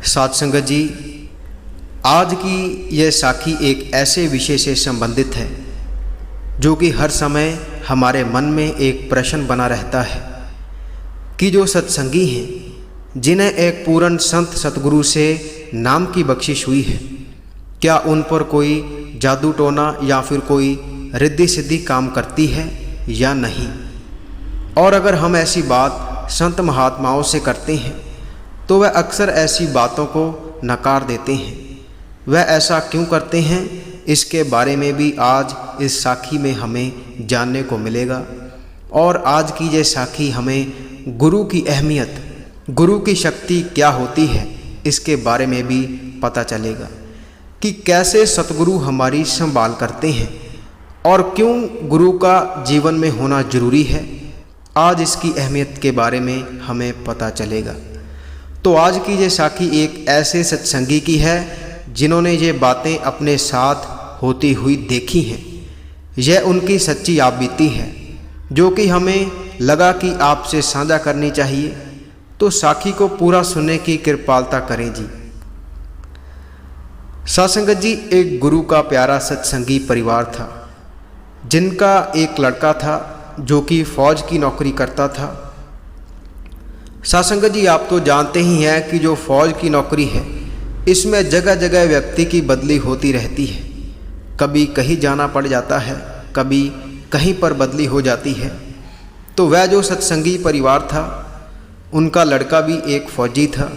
साध संगत जी, आज की यह साखी एक ऐसे विषय से संबंधित है जो कि हर समय हमारे मन में एक प्रश्न बना रहता है कि जो सत्संगी हैं, जिन्हें एक पूर्ण संत सतगुरु से नाम की बख्शिश हुई है, क्या उन पर कोई जादू टोना या फिर कोई रिद्धि सिद्धि काम करती है या नहीं। और अगर हम ऐसी बात संत महात्माओं से करते हैं तो वह अक्सर ऐसी बातों को नकार देते हैं। वह ऐसा क्यों करते हैं, इसके बारे में भी आज इस साखी में हमें जानने को मिलेगा। और आज की ये साखी हमें गुरु की अहमियत, गुरु की शक्ति क्या होती है, इसके बारे में भी पता चलेगा कि कैसे सतगुरु हमारी संभाल करते हैं और क्यों गुरु का जीवन में होना जरूरी है। आज इसकी अहमियत के बारे में हमें पता चलेगा। तो आज की ये साखी एक ऐसे सत्संगी की है जिन्होंने ये बातें अपने साथ होती हुई देखी हैं। यह उनकी सच्ची आप बीती है जो कि हमें लगा कि आपसे साझा करनी चाहिए। तो साखी को पूरा सुनने की कृपालता करें जी। सासंगत जी, एक गुरु का प्यारा सत्संगी परिवार था जिनका एक लड़का था जो कि फौज की नौकरी करता था। सासंगत जी, आप तो जानते ही हैं कि जो फौज की नौकरी है इसमें जगह जगह व्यक्ति की बदली होती रहती है। कभी कहीं जाना पड़ जाता है, कभी कहीं पर बदली हो जाती है। तो वह जो सत्संगी परिवार था, उनका लड़का भी एक फौजी था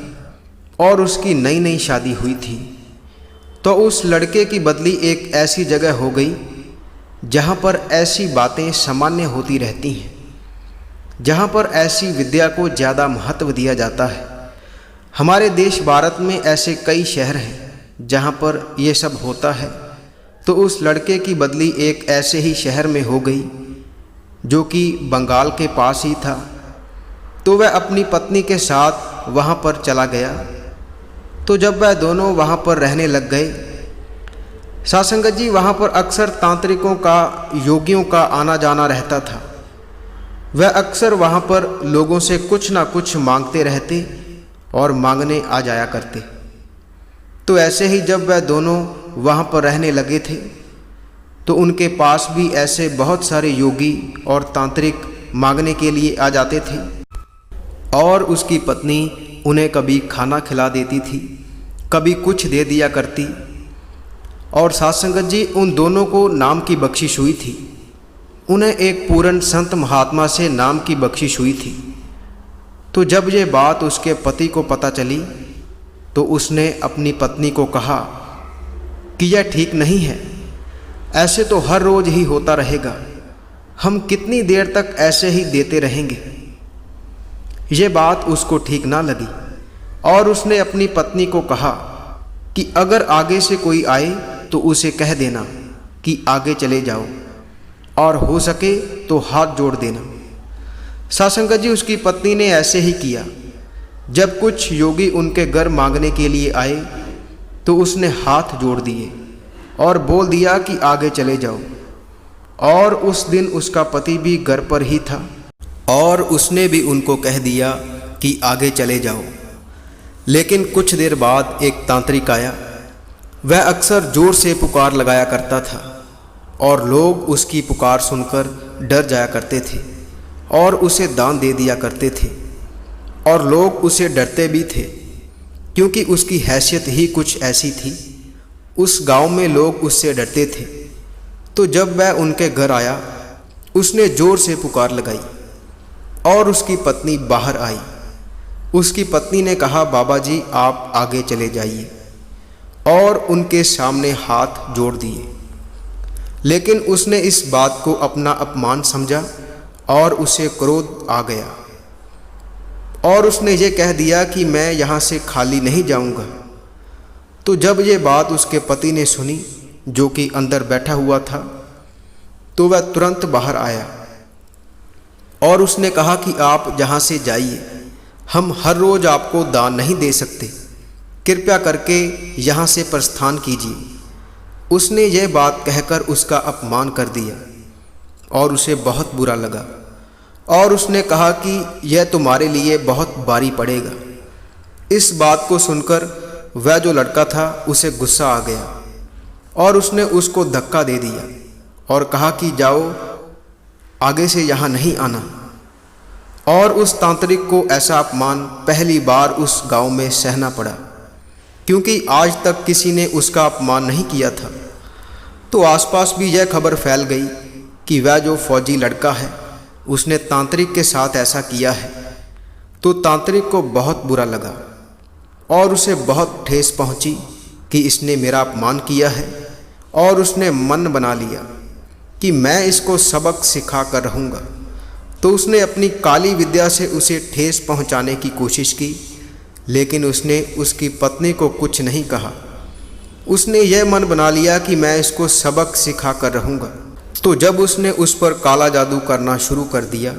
और उसकी नई नई शादी हुई थी। तो उस लड़के की बदली एक ऐसी जगह हो गई जहाँ पर ऐसी बातें सामान्य होती रहती हैं, जहाँ पर ऐसी विद्या को ज़्यादा महत्व दिया जाता है। हमारे देश भारत में ऐसे कई शहर हैं जहाँ पर ये सब होता है। तो उस लड़के की बदली एक ऐसे ही शहर में हो गई जो कि बंगाल के पास ही था। तो वह अपनी पत्नी के साथ वहाँ पर चला गया। तो जब वह दोनों वहाँ पर रहने लग गए, सासंगत जी, वहाँ पर अक्सर तांत्रिकों का, योगियों का आना जाना रहता था। वह अक्सर वहाँ पर लोगों से कुछ ना कुछ मांगते रहते और मांगने आ जाया करते। तो ऐसे ही जब वह दोनों वहाँ पर रहने लगे थे तो उनके पास भी ऐसे बहुत सारे योगी और तांत्रिक मांगने के लिए आ जाते थे और उसकी पत्नी उन्हें कभी खाना खिला देती थी, कभी कुछ दे दिया करती। और सासंगत जी, उन दोनों को नाम की बख्शिश हुई थी। उन्हें एक पूर्ण संत महात्मा से नाम की बख्शिश हुई थी। तो जब ये बात उसके पति को पता चली तो उसने अपनी पत्नी को कहा कि यह ठीक नहीं है, ऐसे तो हर रोज़ ही होता रहेगा, हम कितनी देर तक ऐसे ही देते रहेंगे। ये बात उसको ठीक ना लगी और उसने अपनी पत्नी को कहा कि अगर आगे से कोई आए तो उसे कह देना कि आगे चले जाओ और हो सके तो हाथ जोड़ देना। सासंगत जी, उसकी पत्नी ने ऐसे ही किया। जब कुछ योगी उनके घर मांगने के लिए आए तो उसने हाथ जोड़ दिए और बोल दिया कि आगे चले जाओ। और उस दिन उसका पति भी घर पर ही था और उसने भी उनको कह दिया कि आगे चले जाओ। लेकिन कुछ देर बाद एक तांत्रिक आया। वह अक्सर जोर से पुकार लगाया करता था और लोग उसकी पुकार सुनकर डर जाया करते थे और उसे दान दे दिया करते थे। और लोग उसे डरते भी थे क्योंकि उसकी हैसियत ही कुछ ऐसी थी। उस गांव में लोग उससे डरते थे। तो जब वह उनके घर आया, उसने जोर से पुकार लगाई और उसकी पत्नी बाहर आई। उसकी पत्नी ने कहा, बाबा जी, आप आगे चले जाइए, और उनके सामने हाथ जोड़ दिए। लेकिन उसने इस बात को अपना अपमान समझा और उसे क्रोध आ गया और उसने ये कह दिया कि मैं यहाँ से खाली नहीं जाऊँगा। तो जब ये बात उसके पति ने सुनी, जो कि अंदर बैठा हुआ था, तो वह तुरंत बाहर आया और उसने कहा कि आप जहाँ से जाइए, हम हर रोज़ आपको दान नहीं दे सकते, कृपया करके यहाँ से प्रस्थान कीजिए। उसने यह बात कहकर उसका अपमान कर दिया और उसे बहुत बुरा लगा और उसने कहा कि यह तुम्हारे लिए बहुत भारी पड़ेगा। इस बात को सुनकर वह जो लड़का था उसे गुस्सा आ गया और उसने उसको धक्का दे दिया और कहा कि जाओ, आगे से यहाँ नहीं आना। और उस तांत्रिक को ऐसा अपमान पहली बार उस गांव में सहना पड़ा, क्योंकि आज तक किसी ने उसका अपमान नहीं किया था। तो आसपास भी यह खबर फैल गई कि वह जो फौजी लड़का है उसने तांत्रिक के साथ ऐसा किया है। तो तांत्रिक को बहुत बुरा लगा और उसे बहुत ठेस पहुंची कि इसने मेरा अपमान किया है, और उसने मन बना लिया कि मैं इसको सबक सिखा कर रहूँगा। तो उसने अपनी काली विद्या से उसे ठेस पहुंचाने की कोशिश की, लेकिन उसने उसकी पत्नी को कुछ नहीं कहा। उसने यह मन बना लिया कि मैं इसको सबक सिखा कर रहूँगा। तो जब उसने उस पर काला जादू करना शुरू कर दिया,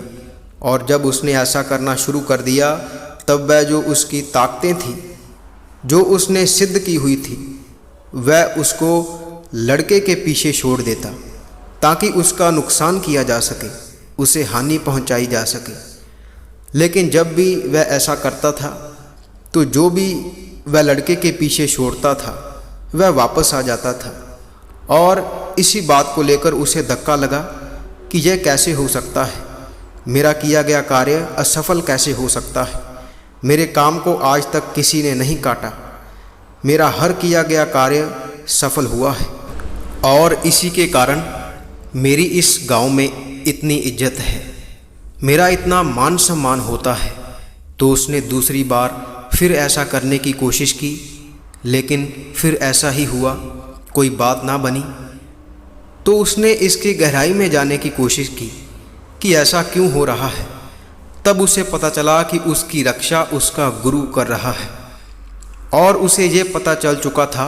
और जब उसने ऐसा करना शुरू कर दिया, तब वह जो उसकी ताकतें थी जो उसने सिद्ध की हुई थी, वह उसको लड़के के पीछे छोड़ देता ताकि उसका नुकसान किया जा सके, उसे हानि पहुंचाई जा सके। लेकिन जब भी वह ऐसा करता था तो जो भी वह लड़के के पीछे छोड़ता था वह वापस आ जाता था, और इसी बात को लेकर उसे धक्का लगा कि यह कैसे हो सकता है, मेरा किया गया कार्य असफल कैसे हो सकता है, मेरे काम को आज तक किसी ने नहीं काटा, मेरा हर किया गया कार्य सफल हुआ है, और इसी के कारण मेरी इस गांव में इतनी इज्जत है, मेरा इतना मान सम्मान होता है। तो उसने दूसरी बार फिर ऐसा करने की कोशिश की, लेकिन फिर ऐसा ही हुआ, कोई बात ना बनी। तो उसने इसकी गहराई में जाने की कोशिश की कि ऐसा क्यों हो रहा है। तब उसे पता चला कि उसकी रक्षा उसका गुरु कर रहा है, और उसे ये पता चल चुका था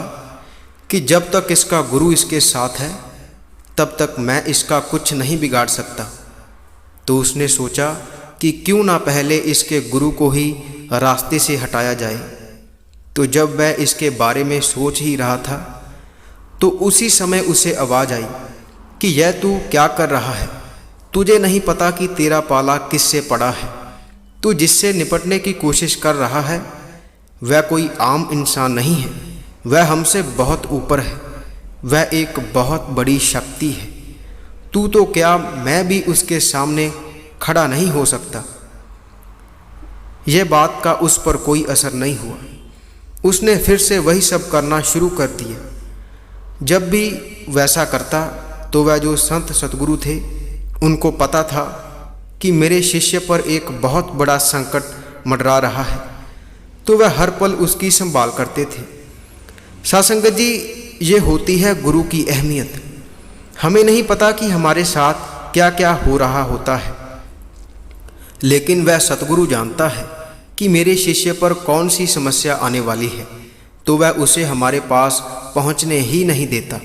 कि जब तक इसका गुरु इसके साथ है तब तक मैं इसका कुछ नहीं बिगाड़ सकता। तो उसने सोचा कि क्यों ना पहले इसके गुरु को ही रास्ते से हटाया जाए। तो जब वह इसके बारे में सोच ही रहा था तो उसी समय उसे आवाज़ आई कि यह तू क्या कर रहा है, तुझे नहीं पता कि तेरा पाला किससे पड़ा है, तू जिससे निपटने की कोशिश कर रहा है वह कोई आम इंसान नहीं है, वह हमसे बहुत ऊपर है, वह एक बहुत बड़ी शक्ति है। तू तो क्या, मैं भी उसके सामने खड़ा नहीं हो सकता। यह बात का उस पर कोई असर नहीं हुआ। उसने फिर से वही सब करना शुरू कर दिया। जब भी वैसा करता तो वह जो संत सतगुरु थे उनको पता था कि मेरे शिष्य पर एक बहुत बड़ा संकट मंडरा रहा है, तो वह हर पल उसकी संभाल करते थे। सासंगत जी, ये होती है गुरु की अहमियत। हमें नहीं पता कि हमारे साथ क्या क्या हो रहा होता है, लेकिन वह सतगुरु जानता है कि मेरे शिष्य पर कौन सी समस्या आने वाली है, तो वह उसे हमारे पास पहुंचने ही नहीं देता,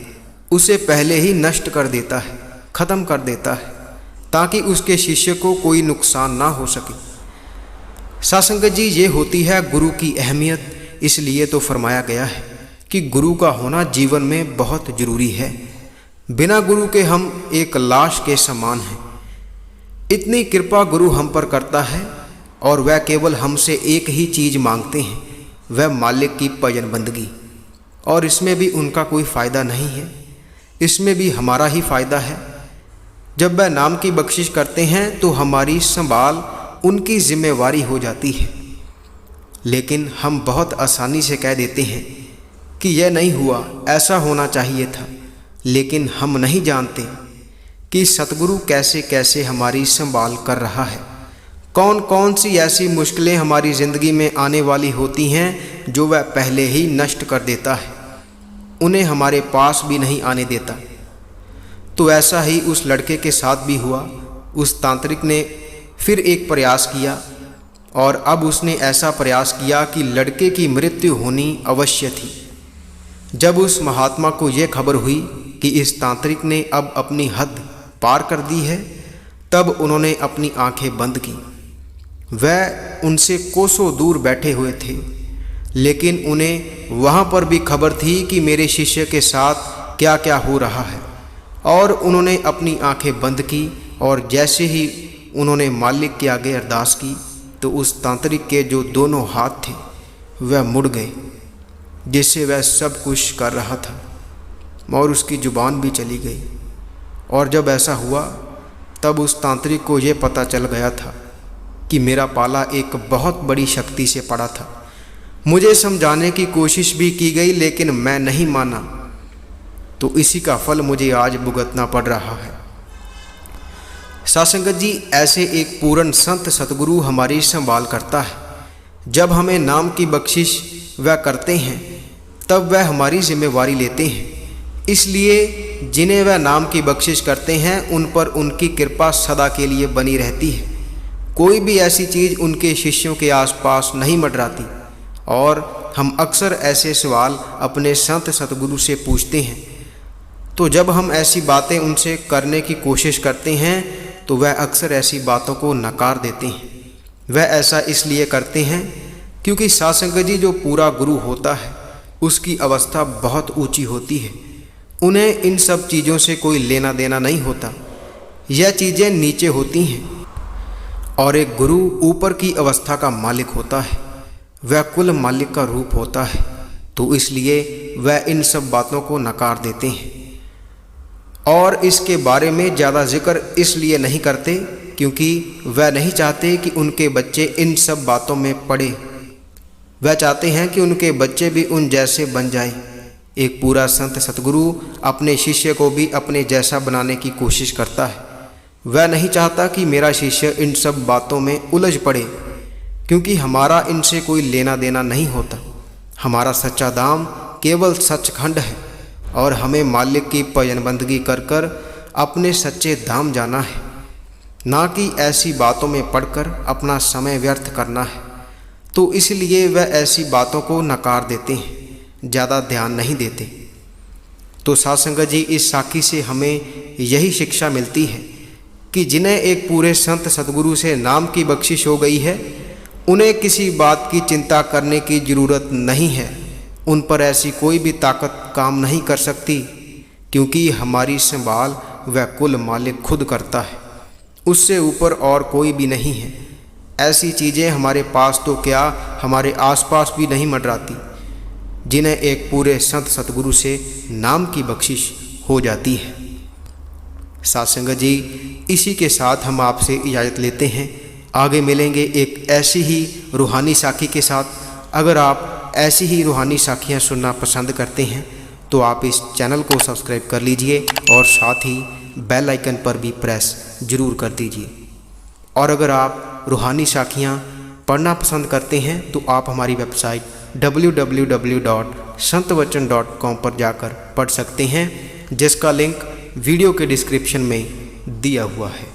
उसे पहले ही नष्ट कर देता है, ख़त्म कर देता है, ताकि उसके शिष्य को कोई नुकसान ना हो सके। सासंगत जी, ये होती है गुरु की अहमियत। इसलिए तो फरमाया गया है कि गुरु का होना जीवन में बहुत ज़रूरी है। बिना गुरु के हम एक लाश के समान हैं। इतनी कृपा गुरु हम पर करता है, और वह केवल हमसे एक ही चीज़ मांगते हैं, वह मालिक की भजन बंदगी। और इसमें भी उनका कोई फ़ायदा नहीं है, इसमें भी हमारा ही फ़ायदा है। जब वह नाम की बख्शिश करते हैं तो हमारी संभाल उनकी जिम्मेवारी हो जाती है। लेकिन हम बहुत आसानी से कह देते हैं कि यह नहीं हुआ, ऐसा होना चाहिए था। लेकिन हम नहीं जानते कि सतगुरु कैसे कैसे हमारी संभाल कर रहा है, कौन कौन सी ऐसी मुश्किलें हमारी ज़िंदगी में आने वाली होती हैं जो वह पहले ही नष्ट कर देता है, उन्हें हमारे पास भी नहीं आने देता। तो ऐसा ही उस लड़के के साथ भी हुआ। उस तांत्रिक ने फिर एक प्रयास किया, और अब उसने ऐसा प्रयास किया कि लड़के की मृत्यु होनी अवश्य थी। जब उस महात्मा को यह खबर हुई कि इस तांत्रिक ने अब अपनी हद पार कर दी है, तब उन्होंने अपनी आंखें बंद की। वह उनसे कोसों दूर बैठे हुए थे, लेकिन उन्हें वहाँ पर भी खबर थी कि मेरे शिष्य के साथ क्या क्या हो रहा है। और उन्होंने अपनी आंखें बंद की, और जैसे ही उन्होंने मालिक के आगे अरदास की तो उस तांत्रिक के जो दोनों हाथ थे वह मुड़ गए जिससे वह सब कुछ कर रहा था, और उसकी जुबान भी चली गई। और जब ऐसा हुआ तब उस तांत्रिक को ये पता चल गया था कि मेरा पाला एक बहुत बड़ी शक्ति से पड़ा था। मुझे समझाने की कोशिश भी की गई लेकिन मैं नहीं माना, तो इसी का फल मुझे आज भुगतना पड़ रहा है। सासंगत जी, ऐसे एक पूर्ण संत सतगुरु हमारी संभाल करता है। जब हमें नाम की बख्शिश वह करते हैं तब वह हमारी जिम्मेवारी लेते हैं। इसलिए जिन्हें वह नाम की बख्शिश करते हैं उन पर उनकी कृपा सदा के लिए बनी रहती है। कोई भी ऐसी चीज़ उनके शिष्यों के आसपास नहीं मंडराती। और हम अक्सर ऐसे सवाल अपने संत सतगुरु से पूछते हैं, तो जब हम ऐसी बातें उनसे करने की कोशिश करते हैं तो वह अक्सर ऐसी बातों को नकार देते हैं। वह ऐसा इसलिए करते हैं क्योंकि सासंगत जी, जो पूरा गुरु होता है उसकी अवस्था बहुत ऊंची होती है। उन्हें इन सब चीज़ों से कोई लेना देना नहीं होता। यह चीज़ें नीचे होती हैं और एक गुरु ऊपर की अवस्था का मालिक होता है। वह कुल मालिक का रूप होता है, तो इसलिए वह इन सब बातों को नकार देते हैं और इसके बारे में ज़्यादा जिक्र इसलिए नहीं करते क्योंकि वह नहीं चाहते कि उनके बच्चे इन सब बातों में पड़े। वह चाहते हैं कि उनके बच्चे भी उन जैसे बन जाएं। एक पूरा संत सतगुरु अपने शिष्य को भी अपने जैसा बनाने की कोशिश करता है। वह नहीं चाहता कि मेरा शिष्य इन सब बातों में उलझ पड़े, क्योंकि हमारा इनसे कोई लेना देना नहीं होता। हमारा सच्चा धाम केवल सचखंड है और हमें मालिक की भजनबंदगी कर कर अपने सच्चे धाम जाना है, ना कि ऐसी बातों में पढ़कर अपना समय व्यर्थ करना है। तो इसलिए वह ऐसी बातों को नकार देते हैं, ज़्यादा ध्यान नहीं देते। तो सासंगत जी, इस साखी से हमें यही शिक्षा मिलती है कि जिन्हें एक पूरे संत सतगुरु से नाम की बख्शिश हो गई है उन्हें किसी बात की चिंता करने की ज़रूरत नहीं है। उन पर ऐसी कोई भी ताकत काम नहीं कर सकती, क्योंकि हमारी संभाल वह कुल मालिक खुद करता है। उससे ऊपर और कोई भी नहीं है। ऐसी चीज़ें हमारे पास तो क्या, हमारे आसपास भी नहीं मंडराती, जिन्हें एक पूरे संत सतगुरु से नाम की बख्शिश हो जाती है। सासंगत जी, इसी के साथ हम आपसे इजाज़त लेते हैं। आगे मिलेंगे एक ऐसी ही रूहानी साखी के साथ। अगर आप ऐसी ही रूहानी साखियाँ सुनना पसंद करते हैं तो आप इस चैनल को सब्सक्राइब कर लीजिए और साथ ही बेल आइकन पर भी प्रेस ज़रूर कर दीजिए। और अगर आप रूहानी साखियाँ पढ़ना पसंद करते हैं तो आप हमारी वेबसाइट www.santwachan.com पर जाकर पढ़ सकते हैं, जिसका लिंक वीडियो के डिस्क्रिप्शन में दिया हुआ है।